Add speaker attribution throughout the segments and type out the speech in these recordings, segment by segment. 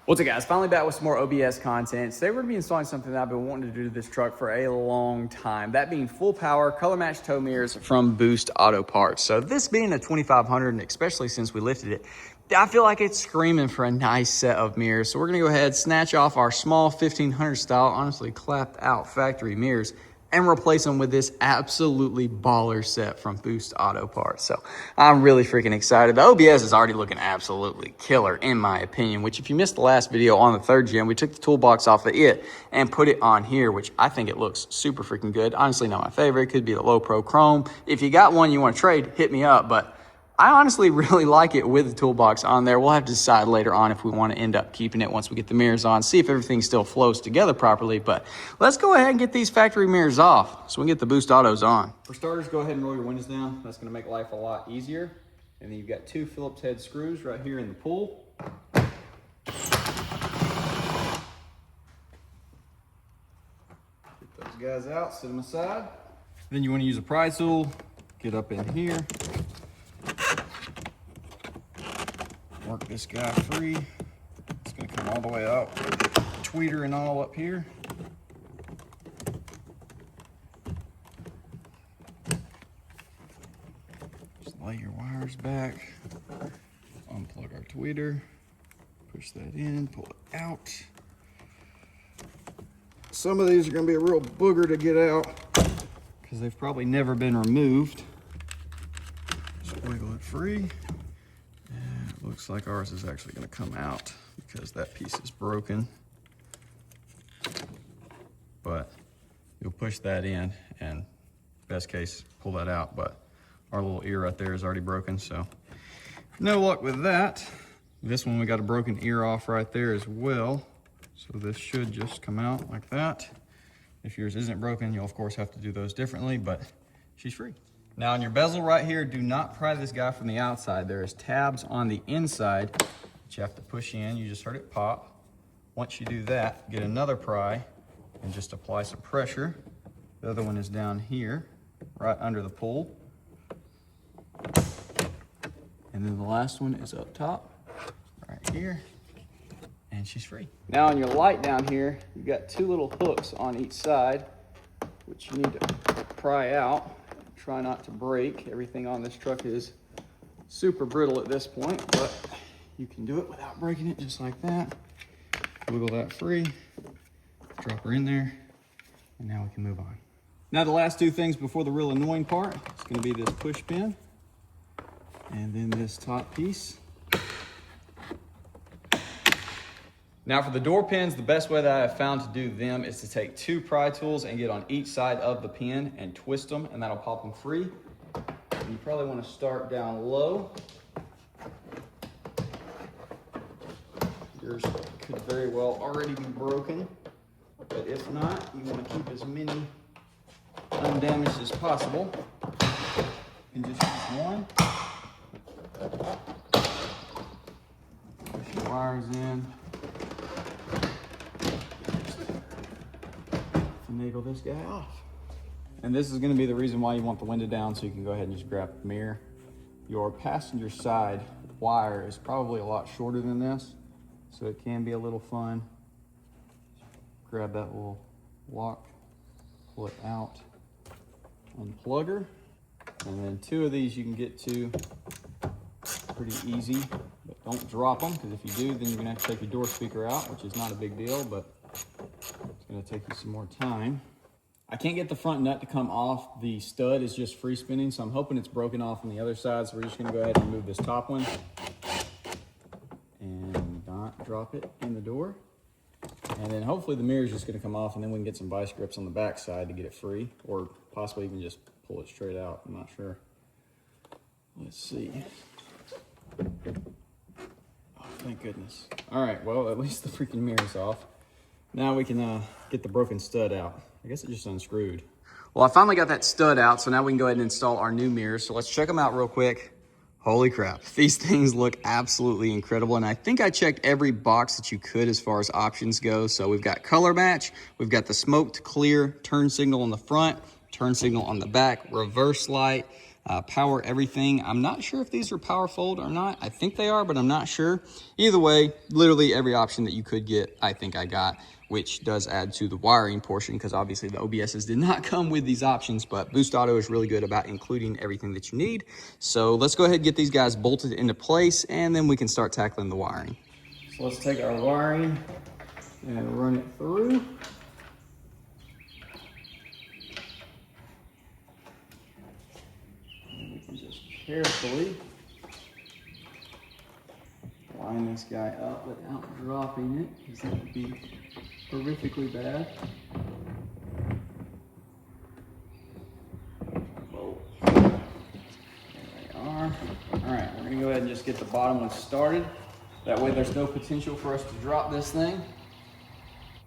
Speaker 1: What's up, guys? Finally back with some more OBS content. Today we're going to be installing something that I've been wanting to do to this truck for a long time. That being full power, color match tow mirrors from Boost Auto Parts. So this being a 2500, and especially since we lifted it, I feel like it's screaming for a nice set of mirrors. So we're going to go ahead, snatch off our small 1500 style, honestly clapped out factory mirrors, and replace them with this absolutely baller set from Boost Auto Parts. So I'm really freaking excited. The OBS is already looking absolutely killer in my opinion, which if you missed the last video on the third gen, we took the toolbox off of it and put it on here, which I think it looks super freaking good. Honestly, not my favorite. It could be the low pro chrome. If you got one you want to trade, hit me up, but I honestly really like it with the toolbox on there. We'll have to decide later on if we want to end up keeping it once we get the mirrors on, see if everything still flows together properly. But let's go ahead and get these factory mirrors off so we can get the Boost Autos on. For starters, go ahead and roll your windows down. That's going to make life a lot easier. And then you've got two Phillips head screws right here in the pull. Get those guys out, set them aside. Then you want to use a pry tool, get up in here. Work this guy free. It's going to come all the way out, tweeter and all up here. Just lay your wires back, unplug our tweeter, push that in, pull it out. Some of these are going to be a real booger to get out because they've probably never been removed. Just wiggle it free. Looks like ours is actually going to come out because that piece is broken. But you'll push that in and best case pull that out, but our little ear right there is already broken, so no luck with that. This one we got a broken ear off right there as well, so this should just come out like that. If yours isn't broken, you'll of course have to do those differently, but she's free. Now on your bezel right here, do not pry this guy from the outside. There is tabs on the inside that you have to push in. You just heard it pop. Once you do that, get another pry and just apply some pressure. The other one is down here, right under the pull. And then the last one is up top, right here, and she's free. Now on your light down here, you've got two little hooks on each side, which you need to pry out. Try not to break. Everything on this truck is super brittle at this point, but you can do it without breaking it, just like that. Wiggle that free, drop her in there, and now we can move on. Now the last two things before the real annoying part, it's going to be this push pin, and then this top piece. Now for the door pins, the best way that I have found to do them is to take two pry tools and get on each side of the pin and twist them, and that'll pop them free. And you probably want to start down low. Yours could very well already be broken, but if not, you want to keep as many undamaged as possible. And just use one. Push your wires in. Finagle this guy off. And this is going to be the reason why you want the window down, so you can go ahead and just grab the mirror. Your passenger side wire is probably a lot shorter than this, so it can be a little fun. Grab that little lock, pull it out, unplug her, and then two of these you can get to pretty easy, but don't drop them, because if you do, then you're going to have to take your door speaker out, which is not a big deal, but it's going to take you some more time. I can't get the front nut to come off. The stud is just free spinning, so I'm hoping it's broken off on the other side. So we're just going to go ahead and remove this top one and not drop it in the door. And then hopefully the mirror is just going to come off, and then we can get some vice grips on the back side to get it free, or possibly even just pull it straight out. I'm not sure. Let's see. Oh, thank goodness. All right, well, at least the freaking mirror's off. Now we can get the broken stud out. I guess it just unscrewed. Well, I finally got that stud out, so now we can go ahead and install our new mirrors. So let's check them out real quick. Holy crap, these things look absolutely incredible. And I think I checked every box that you could as far as options go. So we've got color match, we've got the smoked clear turn signal on the front, turn signal on the back, reverse light, power everything. I'm not sure if these are power fold or not. I think they are, but I'm not sure. Either way, literally every option that you could get, I think I got, which does add to the wiring portion because obviously the OBSs did not come with these options, but Boost Auto is really good about including everything that you need. So let's go ahead and get these guys bolted into place and then we can start tackling the wiring. So let's take our wiring and run it through. And we can just carefully line this guy up without dropping it, because that would be horrifically bad. There they are. All right, we're gonna go ahead and just get the bottom one started. That way there's no potential for us to drop this thing.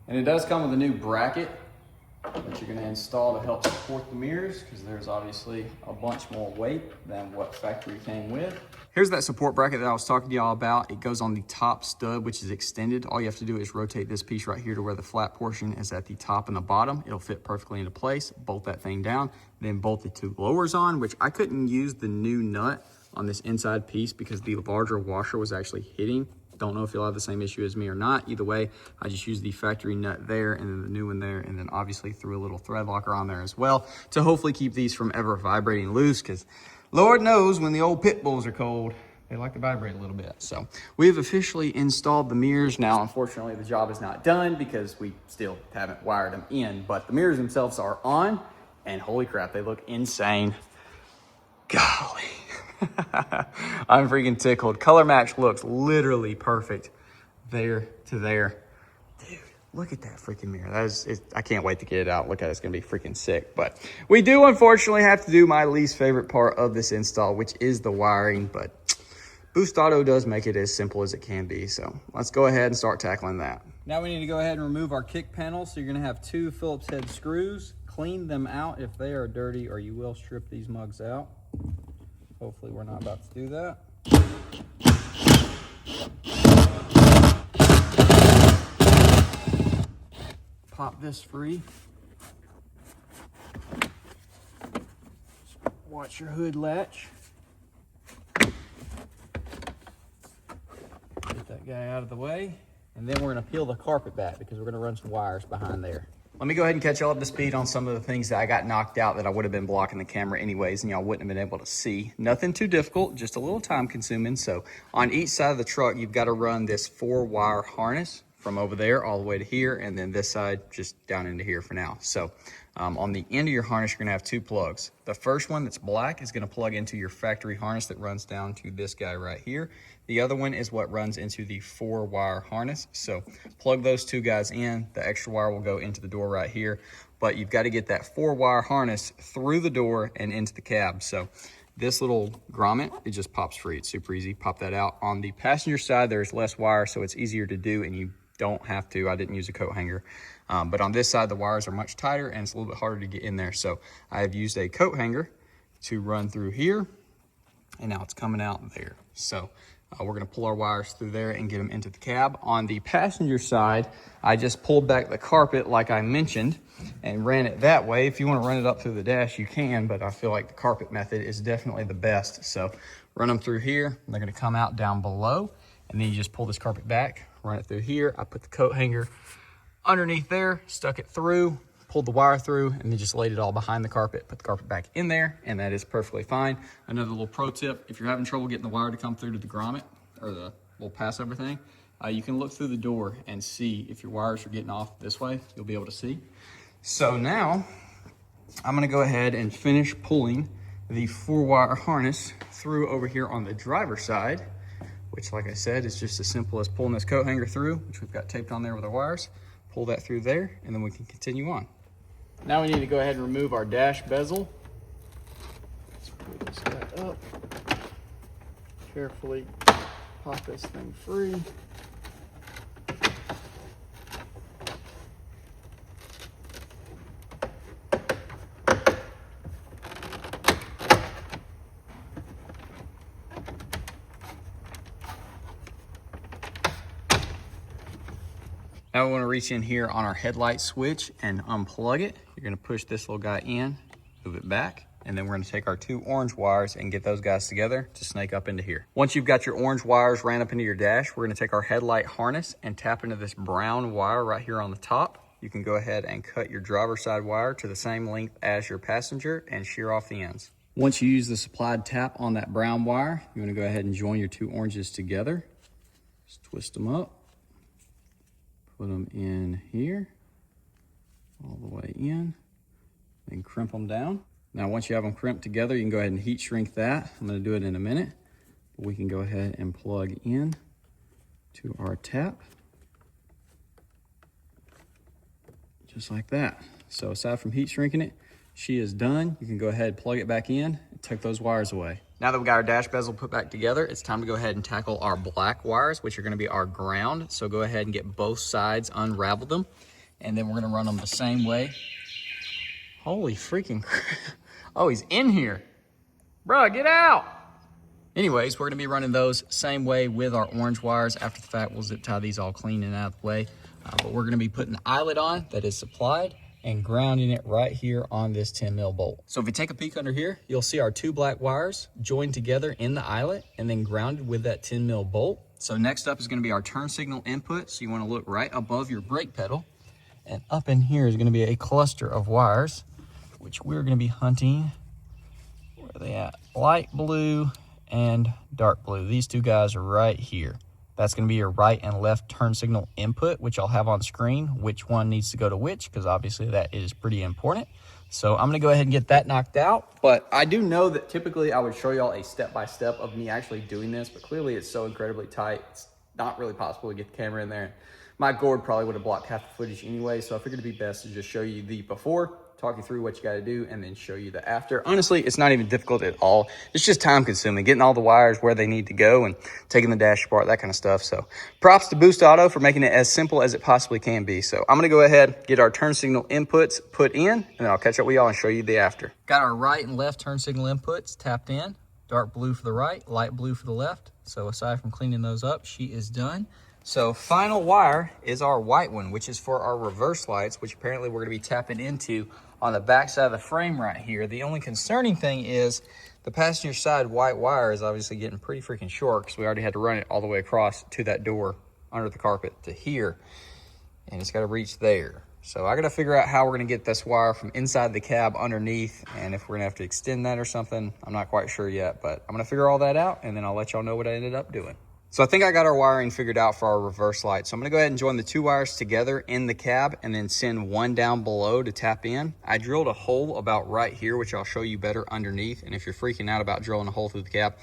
Speaker 1: And it does come with a new bracket that you're gonna install to help support the mirrors, because there's obviously a bunch more weight than what factory came with. Here's that support bracket that I was talking to y'all about. It goes on the top stud, which is extended. All you have to do is rotate this piece right here to where the flat portion is at the top and the bottom. It'll fit perfectly into place. Bolt that thing down, then bolt the two blowers on, which I couldn't use the new nut on this inside piece because the larger washer was actually hitting. Don't know if you'll have the same issue as me or not. Either way, I just used the factory nut there and then the new one there, and then obviously threw a little thread locker on there as well to hopefully keep these from ever vibrating loose, because Lord knows when the old pit bulls are cold, they like to vibrate a little bit. So we've officially installed the mirrors. Now, unfortunately, the job is not done because we still haven't wired them in, but the mirrors themselves are on, and holy crap, they look insane. Golly. I'm freaking tickled. Color match looks literally perfect there to there. Dude, look at that freaking mirror. I can't wait to get it out. Look at it. It's going to be freaking sick. But we do unfortunately have to do my least favorite part of this install, which is the wiring. But Boost Auto does make it as simple as it can be. So let's go ahead and start tackling that. Now we need to go ahead and remove our kick panel. So you're going to have 2 Phillips head screws. Clean them out if they are dirty, or you will strip these mugs out. Hopefully we're not about to do that. Pop this free. Watch your hood latch. Get that guy out of the way. And then we're gonna peel the carpet back because we're gonna run some wires behind there. Let me go ahead and catch y'all up to speed on some of the things that I got knocked out that I would have been blocking the camera anyways, and y'all wouldn't have been able to see. Nothing too difficult, just a little time consuming. So on each side of the truck, you've got to run this 4-wire harness from over there all the way to here, and then this side just down into here for now. So on the end of your harness, you're gonna have 2 plugs. The first one that's black is gonna plug into your factory harness that runs down to this guy right here. The other one is what runs into the 4-wire harness. So plug those 2 guys in. The extra wire will go into the door right here, but you've got to get that 4-wire harness through the door and into the cab. So this little grommet, it just pops free. It's super easy. Pop that out. On the passenger side, there's less wire, so it's easier to do, and you don't have to. I didn't use a coat hanger. But on this side, the wires are much tighter, and it's a little bit harder to get in there. So I have used a coat hanger to run through here, and now it's coming out there. So we're gonna pull our wires through there and get them into the cab. On the passenger side, I just pulled back the carpet like I mentioned and ran it that way. If you wanna run it up through the dash, you can, but I feel like the carpet method is definitely the best. So run them through here, and they're gonna come out down below, and then you just pull this carpet back, run it through here. I put the coat hanger underneath there, stuck it through, pulled the wire through, and then just laid it all behind the carpet, put the carpet back in there, and that is perfectly fine. Another little pro tip, if you're having trouble getting the wire to come through to the grommet, or the little passover thing, you can look through the door and see if your wires are getting off this way. You'll be able to see. So now, I'm gonna go ahead and finish pulling the 4-wire harness through over here on the driver's side, which, like I said, is just as simple as pulling this coat hanger through, which we've got taped on there with our wires. Pull that through there, and then we can continue on. Now we need to go ahead and remove our dash bezel. Let's pull this guy up. Carefully pop this thing free. Now we want to reach in here on our headlight switch and unplug it. You're going to push this little guy in, move it back, and then we're gonna take our 2 orange wires and get those guys together to snake up into here. Once you've got your orange wires ran up into your dash, we're gonna take our headlight harness and tap into this brown wire right here on the top. You can go ahead and cut your driver's side wire to the same length as your passenger and shear off the ends. Once you use the supplied tap on that brown wire, you wanna go ahead and join your 2 oranges together. Just twist them up, put them in here, all the way in, then crimp them down. Now, once you have them crimped together, you can go ahead and heat shrink that. I'm gonna do it in a minute, but we can go ahead and plug in to our tap. Just like that. So aside from heat shrinking it, she is done. You can go ahead, plug it back in, and tuck those wires away. Now that we got our dash bezel put back together, it's time to go ahead and tackle our black wires, which are gonna be our ground. So go ahead and get both sides, unravel them, and then we're gonna run them the same way. Holy freaking crap. Oh, he's in here. Bruh, get out. Anyways, we're gonna be running those same way with our orange wires. After the fact, we'll zip tie these all clean and out of the way. But we're gonna be putting the eyelet on that is supplied and grounding it right here on this 10mm bolt. So if you take a peek under here, you'll see our 2 black wires joined together in the eyelet and then grounded with that 10mm bolt. So next up is gonna be our turn signal input. So you wanna look right above your brake pedal, and up in here is gonna be a cluster of wires, which we're gonna be hunting. Where are they at? Light blue and dark blue. These 2 guys are right here. That's gonna be your right and left turn signal input, which I'll have on screen, which one needs to go to which, because obviously that is pretty important. So I'm gonna go ahead and get that knocked out. But I do know that typically I would show y'all a step-by-step of me actually doing this, but clearly it's so incredibly tight, it's not really possible to get the camera in there. My gourd probably would have blocked half the footage anyway, so I figured it'd be best to just show you the before, talk you through what you got to do, and then show you the after. Honestly, it's not even difficult at all. It's just time consuming, getting all the wires where they need to go and taking the dash apart, that kind of stuff. So props to Boost Auto for making it as simple as it possibly can be. So I'm going to go ahead, get our turn signal inputs put in, and then I'll catch up with y'all and show you the after. Got our right and left turn signal inputs tapped in. Dark blue for the right, light blue for the left. So aside from cleaning those up, she is done. So final wire is our white one, which is for our reverse lights, which apparently we're gonna be tapping into on the back side of the frame right here. The only concerning thing is the passenger side white wire is obviously getting pretty freaking short because we already had to run it all the way across to that door under the carpet to here, and it's gotta reach there. So I gotta figure out how we're gonna get this wire from inside the cab underneath, and if we're gonna have to extend that or something, I'm not quite sure yet, but I'm gonna figure all that out and then I'll let y'all know what I ended up doing. So I think I got our wiring figured out for our reverse light. So I'm gonna go ahead and join the 2 wires together in the cab and then send one down below to tap in. I drilled a hole about right here, which I'll show you better underneath. And if you're freaking out about drilling a hole through the cab,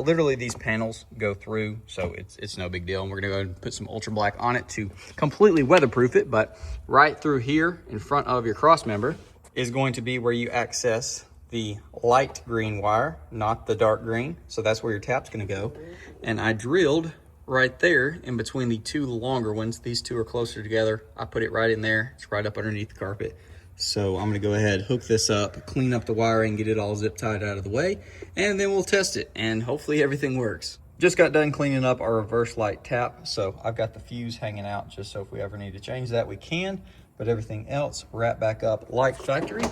Speaker 1: literally these panels go through, so it's no big deal. And we're gonna go ahead and put some ultra black on it to completely weatherproof it. But right through here in front of your cross member is going to be where you access the light green wire, not the dark green. So that's where your tap's gonna go. And I drilled right there in between the 2 longer ones. These 2 are closer together. I put it right in there. It's right up underneath the carpet. So I'm gonna go ahead, hook this up, clean up the wiring, get it all zip tied out of the way, and then we'll test it and hopefully everything works. Just got done cleaning up our reverse light tap. So I've got the fuse hanging out just so if we ever need to change that, we can, but everything else wrapped back up like factory.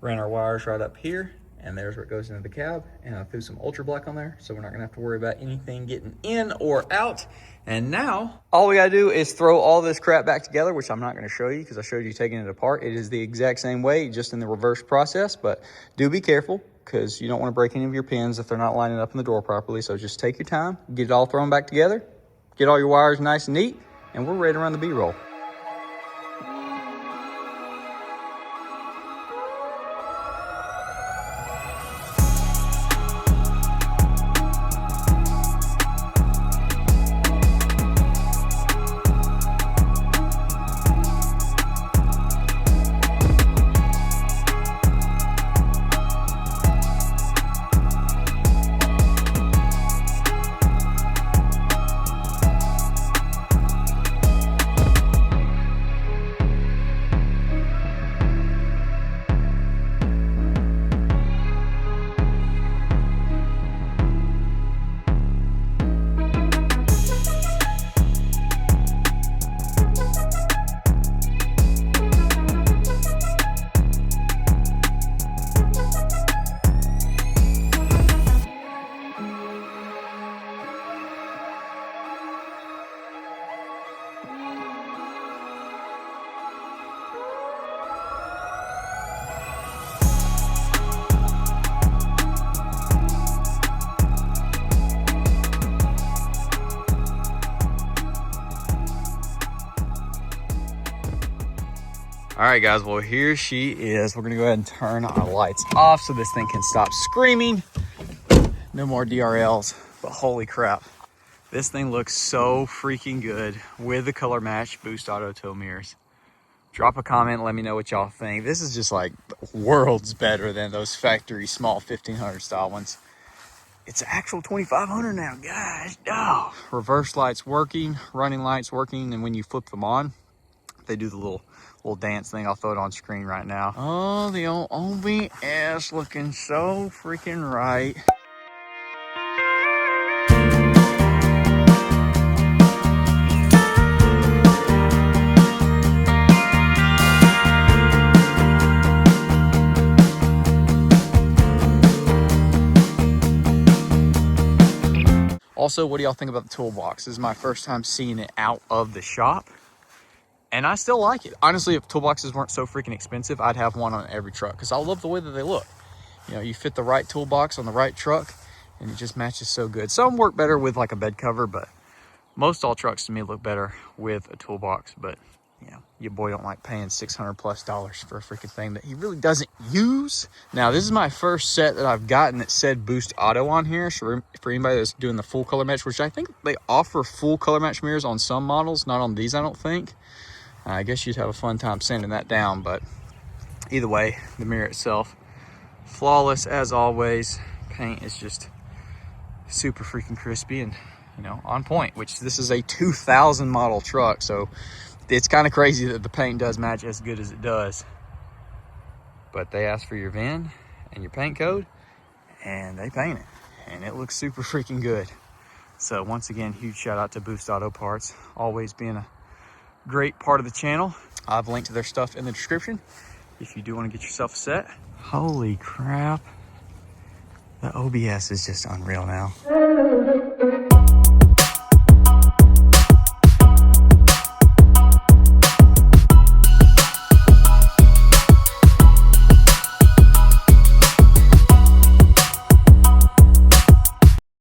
Speaker 1: Ran our wires right up here, and there's where it goes into the cab, and I threw some ultra black on there, so we're not gonna have to worry about anything getting in or out. And now, all we gotta do is throw all this crap back together, which I'm not gonna show you because I showed you taking it apart. It is the exact same way, just in the reverse process, but do be careful because you don't wanna break any of your pins if they're not lining up in the door properly. So just take your time, get it all thrown back together, get all your wires nice and neat, and we're ready to run the B-roll. All right, guys, well, here she is. We're gonna go ahead and turn our lights off so this thing can stop screaming. No more DRLs, but holy crap. This thing looks so freaking good with the color match Boost Auto tow mirrors. Drop a comment, let me know what y'all think. This is just like worlds better than those factory small 1500 style ones. It's actual 2500 now, guys. Oh. Reverse lights working, running lights working, and when you flip them on, they do the little dance thing. I'll throw it on screen right now. Oh, the old OBS looking so freaking right. Also, what do y'all think about the toolbox? This is my first time seeing it out of the shop, and I still like it. Honestly, if toolboxes weren't so freaking expensive, I'd have one on every truck because I love the way that they look. You know, you fit the right toolbox on the right truck, and it just matches so good. Some work better with like a bed cover, but most all trucks to me look better with a toolbox. But you know, your boy don't like paying $600+ for a freaking thing that he really doesn't use. Now, this is my first set that I've gotten that said Boost Auto on here. So for anybody that's doing the full color match, which I think they offer full color match mirrors on some models, not on these, I don't think. I guess you'd have a fun time sanding that down, but either way, the mirror itself, flawless as always. Paint is just super freaking crispy and, you know, on point, which this is a 2000 model truck. So it's kind of crazy that the paint does match as good as it does. But they ask for your VIN and your paint code, and they paint it. And it looks super freaking good. So once again, huge shout out to Boost Auto Parts, always being a great part of the channel. I've linked to their stuff in the description if you do want to get yourself a set. Holy crap. The OBS is just unreal now.